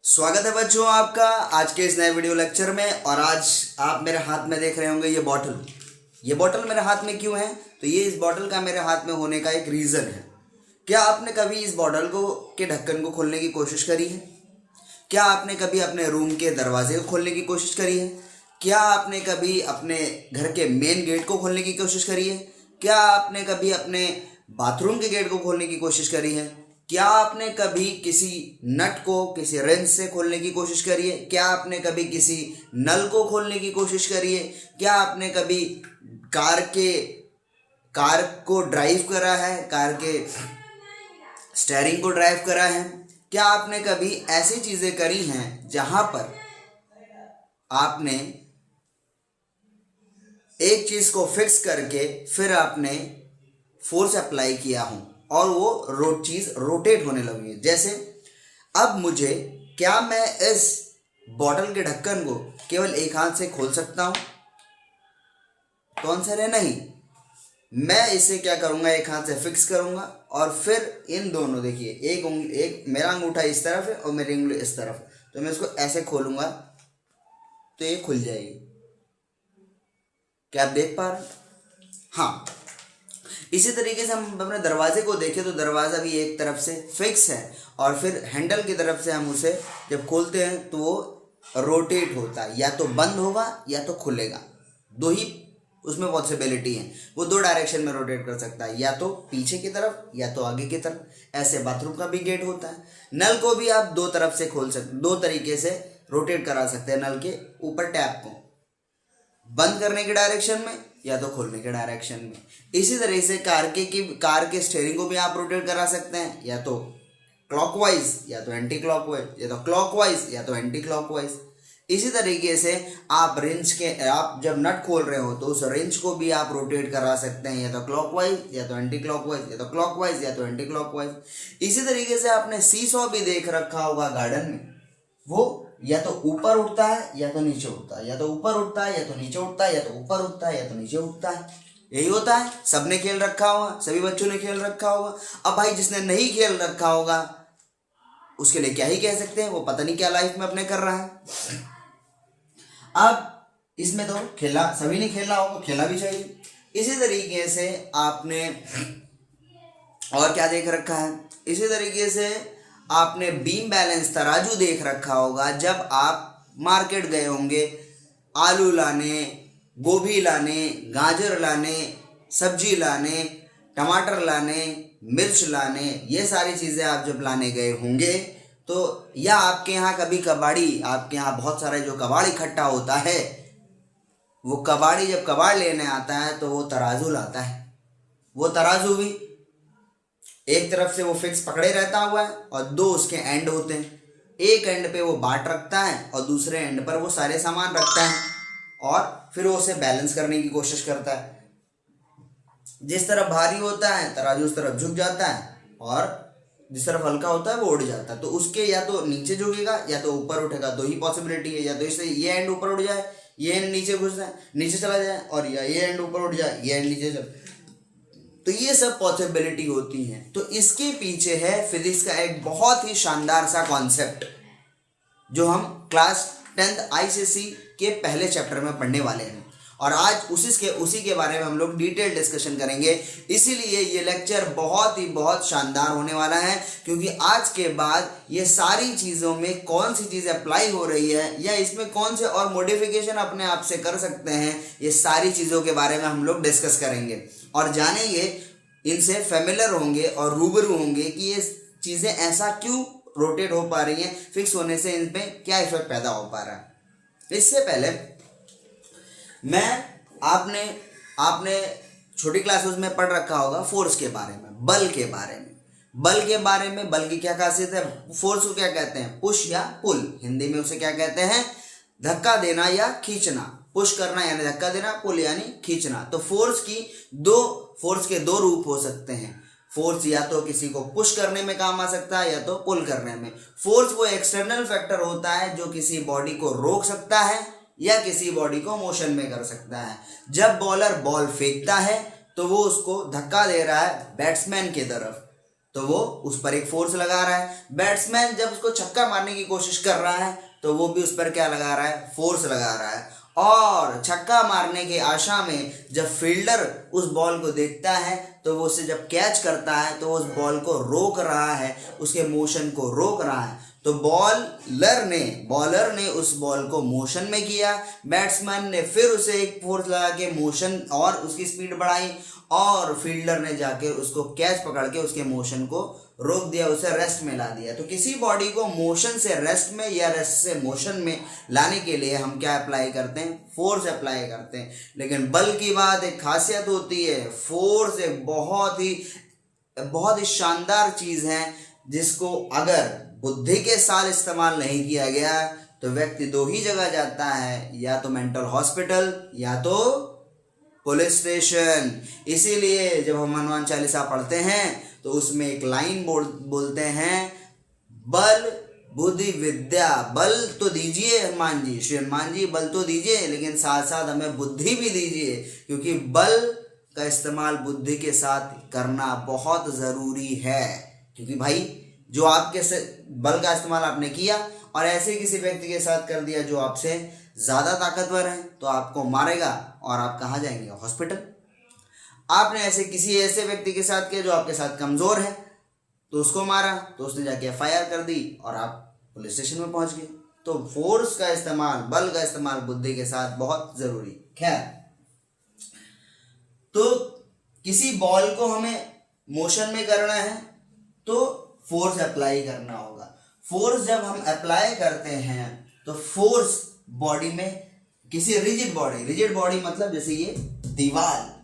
स्वागत है बच्चों आपका आज के इस नए वीडियो लेक्चर में। और आज आप मेरे हाथ में देख रहे होंगे ये बॉटल मेरे हाथ में क्यों है? तो ये इस बॉटल का मेरे हाथ में होने का एक रीज़न है। क्या आपने कभी इस बॉटल को के ढक्कन को खोलने की कोशिश करी है? क्या आपने कभी अपने रूम के दरवाजे को खोलने की कोशिश करी है? क्या आपने कभी अपने घर के मेन गेट को खोलने की कोशिश करी है? क्या आपने कभी अपने बाथरूम के गेट को खोलने की कोशिश करी है? क्या आपने कभी किसी नट को किसी रेंच से खोलने की कोशिश करी है? क्या आपने कभी किसी नल को खोलने की कोशिश करी है? क्या आपने कभी कार को ड्राइव करा है, कार के स्टीयरिंग को ड्राइव करा है? क्या आपने कभी ऐसी चीज़ें करी हैं जहां पर आपने एक चीज़ को फिक्स करके फिर आपने फोर्स अप्लाई किया हो और वो चीज़ रोटेट होने लगी है? जैसे अब क्या मैं इस बॉटल के ढक्कन को केवल एक हाथ से खोल सकता हूँ? तो आंसर है नहीं। मैं इसे क्या करूँगा, एक हाथ से फिक्स करूँगा और फिर इन दोनों, देखिए एक मेरा अंगूठा इस तरफ है और मेरी उंगली इस तरफ, तो मैं इसको ऐसे खोलूँगा तो ये खुल जाएगी। क्या आप देख पा रहे हैं? हाँ, इसी तरीके से हम अपने दरवाजे को देखें तो दरवाज़ा भी एक तरफ से फिक्स है और फिर हैंडल की तरफ से हम उसे जब खोलते हैं तो वो रोटेट होता है, या तो बंद होगा या तो खुलेगा। दो ही उसमें पॉसिबिलिटी है, वो दो डायरेक्शन में रोटेट कर सकता है, या तो पीछे की तरफ या तो आगे की तरफ। ऐसे बाथरूम का भी गेट होता है। नल को भी आप दो तरफ से खोल सकते, दो तरीके से रोटेट करा सकते हैं। नल के ऊपर टैप को बंद करने के डायरेक्शन में या तो खोलने के डायरेक्शन में। इसी तरह से कार के स्टीयरिंग को भी आप रोटेट करा सकते हैं, या तो क्लॉकवाइज या तो एंटी क्लॉकवाइज, या तो क्लॉकवाइज या तो एंटी क्लॉकवाइज। इसी तरीके से आप जब नट खोल रहे हो तो उस रेंच को भी आप रोटेट करा सकते हैं, या तो क्लॉकवाइज या तो एंटी क्लॉकवाइज, या तो क्लॉकवाइज या तो एंटी क्लॉकवाइज। इसी तरीके से आपने सीसॉ भी देख रखा होगा गार्डन में। वो या तो ऊपर उठता है या तो नीचे उठता है, या तो ऊपर उठता है या तो नीचे उठता है, या तो ऊपर उठता है या तो नीचे उठता है। यही होता है, सबने खेल रखा होगा, सभी बच्चों ने खेल रखा होगा। अब भाई जिसने नहीं खेल रखा होगा उसके लिए क्या ही कह सकते हैं, वो पता नहीं क्या लाइफ में अपने कर रहा है। अब इसमें तो खेला, सभी ने खेला होगा, खेला भी चाहिए। इसी तरीके से आपने और क्या देख रखा है, इसी तरीके से आपने बीम बैलेंस तराजू देख रखा होगा। जब आप मार्केट गए होंगे आलू लाने, गोभी लाने, गाजर लाने, सब्जी लाने, टमाटर लाने, मिर्च लाने, ये सारी चीज़ें आप जब लाने गए होंगे तो, या आपके यहाँ कभी आपके यहाँ बहुत सारा जो कबाड़ इकट्ठा होता है, वो कबाड़ी जब कबाड़ लेने आता है तो वो तराजू लाता है। वो तराजू भी एक तरफ से वो फिक्स पकड़े रहता हुआ है और दो उसके एंड होते हैं। एक एंड पे वो बाट रखता है और दूसरे एंड पर वो सारे सामान रखता है और फिर वो उसे बैलेंस करने की कोशिश करता है। जिस तरफ भारी होता है तराजू उस तरफ झुक जाता है और जिस तरफ हल्का होता है वो उड़ जाता है। तो उसके या तो नीचे झुकेगा या तो ऊपर उठेगा, दो ही पॉसिबिलिटी है। या तो इससे ये एंड ऊपर उठ जाए, ये एंड नीचे घुस जाए, नीचे चला जाए, और या ये एंड ऊपर उठ जाए, ये एंड नीचे चले। तो ये सब पॉसिबिलिटी होती हैं। तो इसके पीछे है फिजिक्स का एक बहुत ही शानदार सा कॉन्सेप्ट जो हम क्लास 10th ICSE के पहले चैप्टर में पढ़ने वाले हैं, और आज उसी के बारे में हम लोग डिटेल डिस्कशन करेंगे। इसीलिए ये लेक्चर बहुत शानदार होने वाला है, क्योंकि आज के बाद ये सारी चीज़ों में कौन सी चीज़ अप्लाई हो रही है या इसमें कौन से और मॉडिफिकेशन अपने आप से कर सकते हैं, ये सारी चीज़ों के बारे में हम लोग डिस्कस करेंगे और जानेंगे, इनसे फेमिलियर होंगे और रूबरू होंगे कि ये चीज़ें ऐसा क्यों रोटेट हो पा रही हैं, फिक्स होने से इन पे क्या इफेक्ट पैदा हो पा रहा है। इससे पहले आपने छोटी क्लासेस में पढ़ रखा होगा फोर्स के बारे में, बल के बारे में। बल की क्या खासियत है? फोर्स को क्या कहते हैं? पुश या पुल। हिंदी में उसे क्या कहते हैं? धक्का देना या खींचना। पुश करना यानी धक्का देना, पुल यानी खींचना। तो फोर्स के दो रूप हो सकते हैं। फोर्स या तो किसी को पुश करने में काम आ सकता है या तो पुल करने में। फोर्स वो एक्सटर्नल फैक्टर होता है जो किसी बॉडी को रोक सकता है या किसी बॉडी को मोशन में कर सकता है। जब बॉलर बॉल फेंकता है तो वो उसको धक्का दे रहा है बैट्समैन की तरफ, तो वो उस पर एक फोर्स लगा रहा है। बैट्समैन जब उसको छक्का मारने की कोशिश कर रहा है तो वो भी उस पर क्या लगा रहा है, फोर्स लगा रहा है। और छक्का मारने की आशा में जब फील्डर उस बॉल को देखता है तो वो उसे जब कैच करता है तो उस बॉल को रोक रहा है, उसके मोशन को रोक रहा है। तो बॉलर ने उस बॉल को मोशन में किया, बैट्समैन ने फिर उसे एक फोर्स लगा के मोशन और उसकी स्पीड बढ़ाई, और फील्डर ने जाके उसको कैच पकड़ के उसके मोशन को रोक दिया, उसे रेस्ट में ला दिया। तो किसी बॉडी को मोशन से रेस्ट में या रेस्ट से मोशन में लाने के लिए हम क्या अप्लाई करते हैं, फोर्स अप्लाई करते हैं। लेकिन बल की बात एक खासियत होती है, फोर्स एक बहुत ही शानदार चीज है जिसको अगर बुद्धि के साथ इस्तेमाल नहीं किया गया तो व्यक्ति दो ही जगह जाता है, या तो मेंटल हॉस्पिटल या तो पुलिस स्टेशन। इसीलिए जब हम हनुमान चालीसा पढ़ते हैं तो उसमें एक लाइन बोलते हैं, बल बुद्धि विद्या। बल तो दीजिए हनुमान जी, श्री हनुमान जी बल तो दीजिए, लेकिन साथ साथ हमें बुद्धि भी दीजिए, क्योंकि बल का इस्तेमाल बुद्धि के साथ करना बहुत ज़रूरी है। क्योंकि भाई जो आपके से बल का इस्तेमाल आपने किया और ऐसे किसी व्यक्ति के साथ कर दिया जो आपसे ज़्यादा ताकतवर है, तो आपको मारेगा और आप कहाँ जाएंगे, हॉस्पिटल। आपने किसी ऐसे व्यक्ति के साथ किया जो आपके साथ कमज़ोर है, तो उसको मारा तो उसने जाके FIR कर दी और आप पुलिस स्टेशन में पहुंच गए। तो फोर्स का इस्तेमाल, बल का इस्तेमाल बुद्धि के साथ बहुत ज़रूरी। खैर, तो किसी बॉल को हमें मोशन में करना है तो फोर्स अप्लाई करना होगा। फोर्स जब हम अप्लाई करते हैं तो फोर्स बॉडी में, किसी रिजिड बॉडी मतलब जैसे ये दीवार,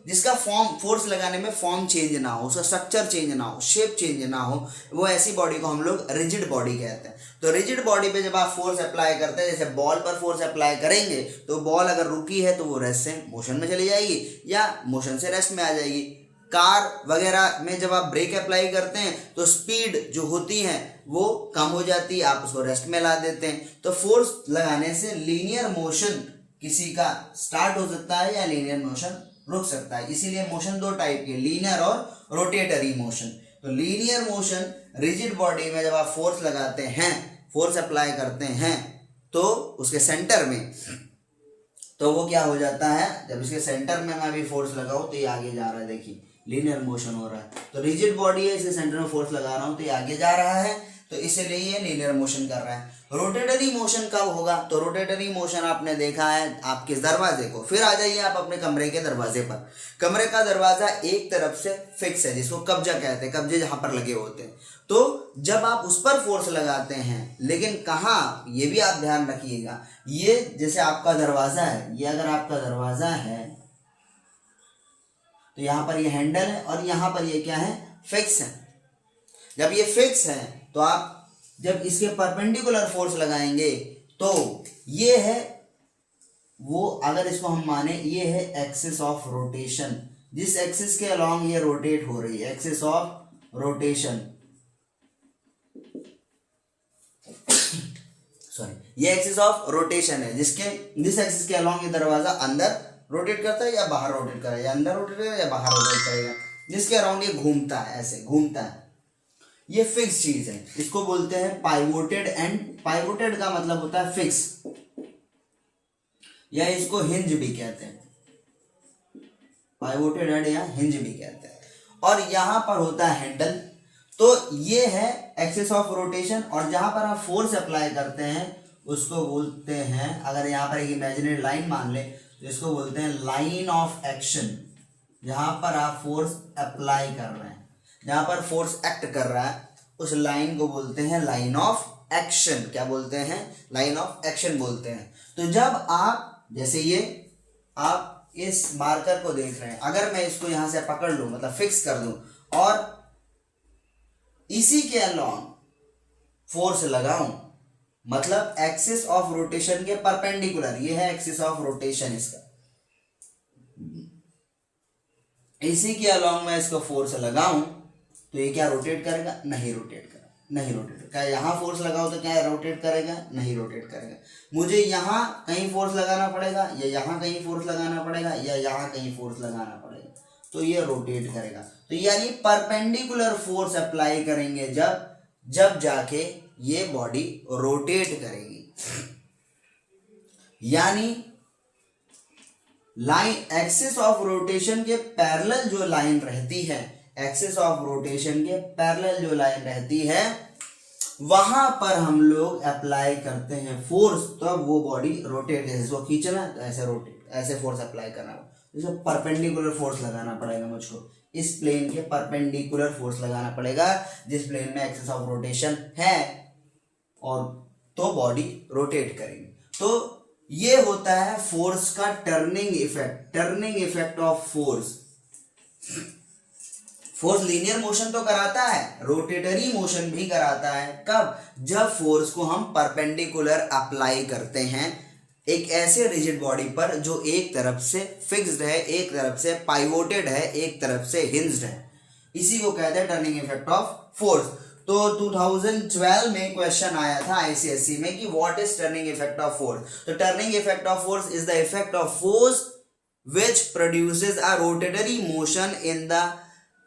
जिसका फॉर्म, फोर्स लगाने में फॉर्म चेंज ना हो, उसका स्ट्रक्चर चेंज ना हो, शेप चेंज ना हो, वो ऐसी बॉडी को हम लोग रिजिड बॉडी कहते हैं। तो रिजिड बॉडी पे जब आप फोर्स अप्लाई करते हैं, जैसे बॉल पर फोर्स अप्लाई करेंगे तो बॉल अगर रुकी है तो वो रेस्ट से मोशन में चली जाएगी या मोशन से रेस्ट में आ जाएगी। कार वगैरह में जब आप ब्रेक अप्लाई करते हैं तो स्पीड जो होती है वो कम हो जाती है, आप उसको रेस्ट में ला देते हैं। तो फोर्स लगाने से लीनियर मोशन किसी का स्टार्ट हो सकता है या लीनियर मोशन रुक सकता है। इसीलिए मोशन दो टाइप के, लीनियर और रोटेटरी मोशन। तो लीनियर मोशन, रिजिड बॉडी में जब आप फोर्स लगाते हैं, फोर्स अप्लाई करते हैं तो उसके सेंटर में, तो वो क्या हो जाता है, जब इसके सेंटर में मैं अभी फोर्स लगाऊं तो ये आगे जा रहा है, देखिए लीनियर मोशन हो रहा है। तो रिजिड बॉडी है, इसके सेंटर में फोर्स लगा रहा हूं तो ये आगे जा रहा है, तो इसलिए ये लीनियर मोशन कर रहा है। रोटेटरी मोशन कब होगा, तो रोटेटरी मोशन आपने देखा है आपके दरवाजे को, फिर आ जाइए आप अपने कमरे के दरवाजे पर। कमरे का दरवाजा एक तरफ से फिक्स है, जिसको कब्जा कहते हैं, कब्जे जहां पर लगे होते हैं। तो जब आप उस पर फोर्स लगाते हैं, लेकिन कहाँ, ये भी आप ध्यान रखिएगा, ये जैसे आपका दरवाजा है, ये अगर आपका दरवाजा है तो यहाँ पर ये हैंडल है और यहाँ पर ये क्या है, फिक्स है। जब ये फिक्स है तो आप जब इसके परपेंडिकुलर फोर्स लगाएंगे तो ये है वो, अगर इसको हम माने, ये है एक्सिस ऑफ रोटेशन, जिस एक्सिस के अलोंग ये रोटेट हो रही है, एक्सिस ऑफ रोटेशन, ये एक्सिस ऑफ रोटेशन है, जिस एक्सिस के अलोंग ये दरवाजा अंदर रोटेट करता है या बाहर रोटेट करेगा, या अंदर रोटेट करेगा या बाहर रोटेट करेगा, जिसके अराउंड ये घूमता है, ऐसे घूमता है। ये फिक्स चीज है, इसको बोलते हैं पाइवोटेड एंड। पाइवोटेड का मतलब होता है फिक्स, या इसको हिंज भी कहते हैं, पाइवोटेड एंड या हिंज भी कहते हैं। और यहां पर होता है हैंडल। तो ये है एक्सिस ऑफ रोटेशन, और जहां पर आप फोर्स अप्लाई करते हैं उसको बोलते हैं, अगर यहाँ पर एक इमेजिनरी लाइन मान ले तो इसको बोलते हैं लाइन ऑफ एक्शन। जहां पर आप फोर्स अप्लाई कर रहे हैं, जहां पर फोर्स एक्ट कर रहा है, उस लाइन को बोलते हैं लाइन ऑफ एक्शन। क्या बोलते हैं, लाइन ऑफ एक्शन बोलते हैं। तो जब आप, जैसे ये आप इस मार्कर को देख रहे हैं, अगर मैं इसको यहां से पकड़ लूं, मतलब फिक्स कर दूं, और इसी के अलोंग फोर्स लगाऊं, मतलब एक्सिस ऑफ रोटेशन के परपेंडिकुलर, ये है एक्सिस ऑफ रोटेशन इसका, इसी के अलोंग मैं इसको फोर्स लगाऊं तो ये क्या रोटेट करेगा, नहीं रोटेट करेगा, नहीं रोटेट। क्या यहाँ फोर्स लगाओ तो क्या रोटेट करेगा, नहीं रोटेट करेगा। मुझे यहाँ कहीं फोर्स लगाना पड़ेगा, या यहाँ कहीं फोर्स लगाना पड़ेगा, या यहाँ कहीं फोर्स लगाना पड़ेगा, तो ये रोटेट करेगा। तो तो यानी परपेंडिकुलर फोर्स अप्लाई करेंगे जब जाके ये बॉडी रोटेट करेगी। यानी लाइन एक्सिस ऑफ रोटेशन के पैरेलल जो लाइन रहती है, एक्सिस ऑफ रोटेशन के पैरेलल जो लाइन रहती है, वहां पर हम लोग अप्लाई करते हैं फोर्स, तब वो बॉडी रोटेट, जैसे इसको खींचना तो ऐसे रोटेट, ऐसे फोर्स अप्लाई करना, जैसे परपेंडिकुलर फोर्स लगाना पड़ेगा मुझको, इस प्लेन के परपेंडिकुलर फोर्स लगाना पड़ेगा जिस प्लेन में एक्सिस ऑफ रोटेशन है, और तो बॉडी रोटेट करेगी। तो ये होता है फोर्स का turning effect. Turning effect of force. Force linear motion तो कराता है, रोटेटरी मोशन भी कराता है। कब? जब फोर्स को हम परपेंडिकुलर अप्लाई करते हैं एक ऐसे रिजिड बॉडी पर जो एक तरफ से फिक्स्ड है, एक तरफ से पाइवोटेड है, एक तरफ से हिंज्ड है। इसी को कहते हैं टर्निंग इफेक्ट ऑफ फोर्स। तो 2012 में क्वेश्चन आया था आईसीएसई में कि what is turning effect of force. तो turning effect of force is the effect of force which produces a rotatory motion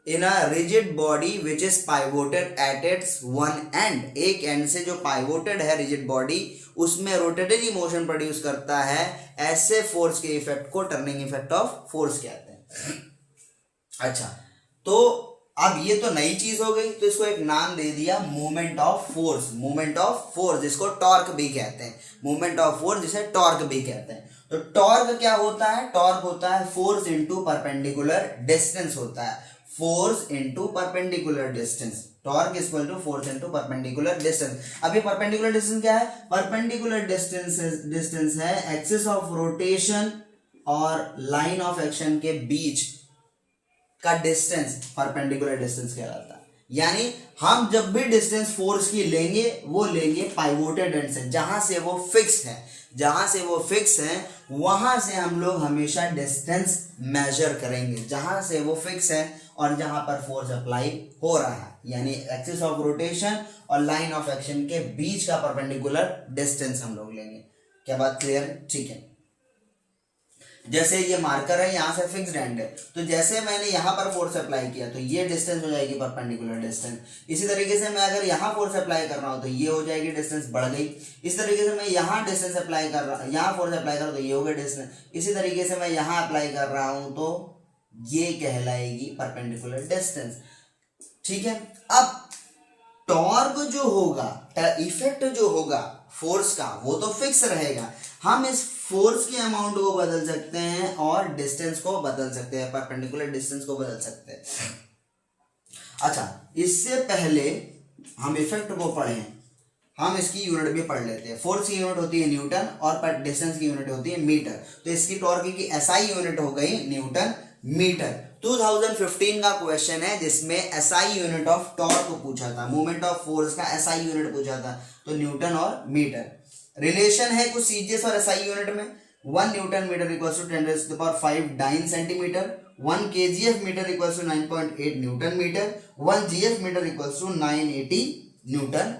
in a rigid body which is pivoted at its one end। एक and से जो pivoted है rigid body, उसमें rotatory motion produce करता है। ऐसे force के effect को टर्निंग इफेक्ट ऑफ फोर्स कहते हैं। अच्छा, तो अब ये तो नई चीज हो गई, तो इसको एक नाम दे दिया movement of force. Movement of force जिसको टॉर्क भी कहते हैं, मूवमेंट ऑफ फोर्स जिसे टॉर्क भी कहते हैं। तो टॉर्क क्या होता है? टॉर्क होता है फोर्स इनटू परपेंडिकुलर डिस्टेंस होता है। Force into perpendicular distance, torque is equal to force into perpendicular distance. अब ये परपेंडिकुलर डिस्टेंस क्या है? परपेंडिकुलर डिस्टेंस है एक्सिस ऑफ रोटेशन और लाइन ऑफ एक्शन के बीच का डिस्टेंस परपेंडिकुलर डिस्टेंस कहलाता है। यानी हम जब भी डिस्टेंस फोर्स की लेंगे वो लेंगे पाइवोटेड एंड से, जहां से वो फिक्स है, जहां से वो फिक्स है वहां से हम लोग हमेशा डिस्टेंस मेजर करेंगे, जहां से वो फिक्स है और जहां पर फोर्स अप्लाई हो रहा है। यानी एक्सिस ऑफ रोटेशन और लाइन ऑफ एक्शन के बीच का परपेंडिकुलर डिस्टेंस हम लोग लेंगे। क्या बात क्लियर है? ठीक है। जैसे ये मार्कर है, यहाँ से फिक्स्ड एंड है, तो जैसे मैंने यहाँ पर फोर्स अप्लाई किया तो ये डिस्टेंस हो जाएगी परपेंडिकुलर डिस्टेंस। इसी तरीके से मैं अगर यहाँ फोर्स अप्लाई कर रहा हूँ तो ये हो जाएगी डिस्टेंस, बढ़ गई। इस तरीके से मैं यहाँ डिस्टेंस अप्लाई कर रहा हूँ, यहाँ फोर्स अप्लाई कर रहा हूँ तो ये हो गया डिस्टेंस। इसी तरीके से मैं यहाँ अप्लाई कर रहा हूँ तो ये कहलाएगी परपेंडिकुलर डिस्टेंस। ठीक है। अब टॉर्क जो होगा, इफेक्ट जो होगा फोर्स का, वो तो फिक्स रहेगा। हम इस फोर्स के अमाउंट को बदल सकते हैं और डिस्टेंस को बदल सकते हैं, परपेंडिकुलर डिस्टेंस को बदल सकते हैं। अच्छा, इससे पहले हम इफेक्ट को पढ़ें, हम इसकी यूनिट भी पढ़ लेते हैं। फोर्स की यूनिट होती है न्यूटन और डिस्टेंस की यूनिट होती है मीटर। तो इसकी टॉर्क की एसआई यूनिट हो गई न्यूटन मीटर। 2015 का क्वेश्चन है जिसमें एसआई यूनिट ऑफ टॉर्क पूछा था, मूवमेंट ऑफ फोर्स का एसआई यूनिट पूछा था, तो न्यूटन और मीटर। रिलेशन है कुछ सीजीएस और एसआई यूनिट में। 1 newton metre equals to 10⁵ dyne centimetre, 1 kgf metre equals to 9.8 newton metre, 1 gf metre equals to 980 Newton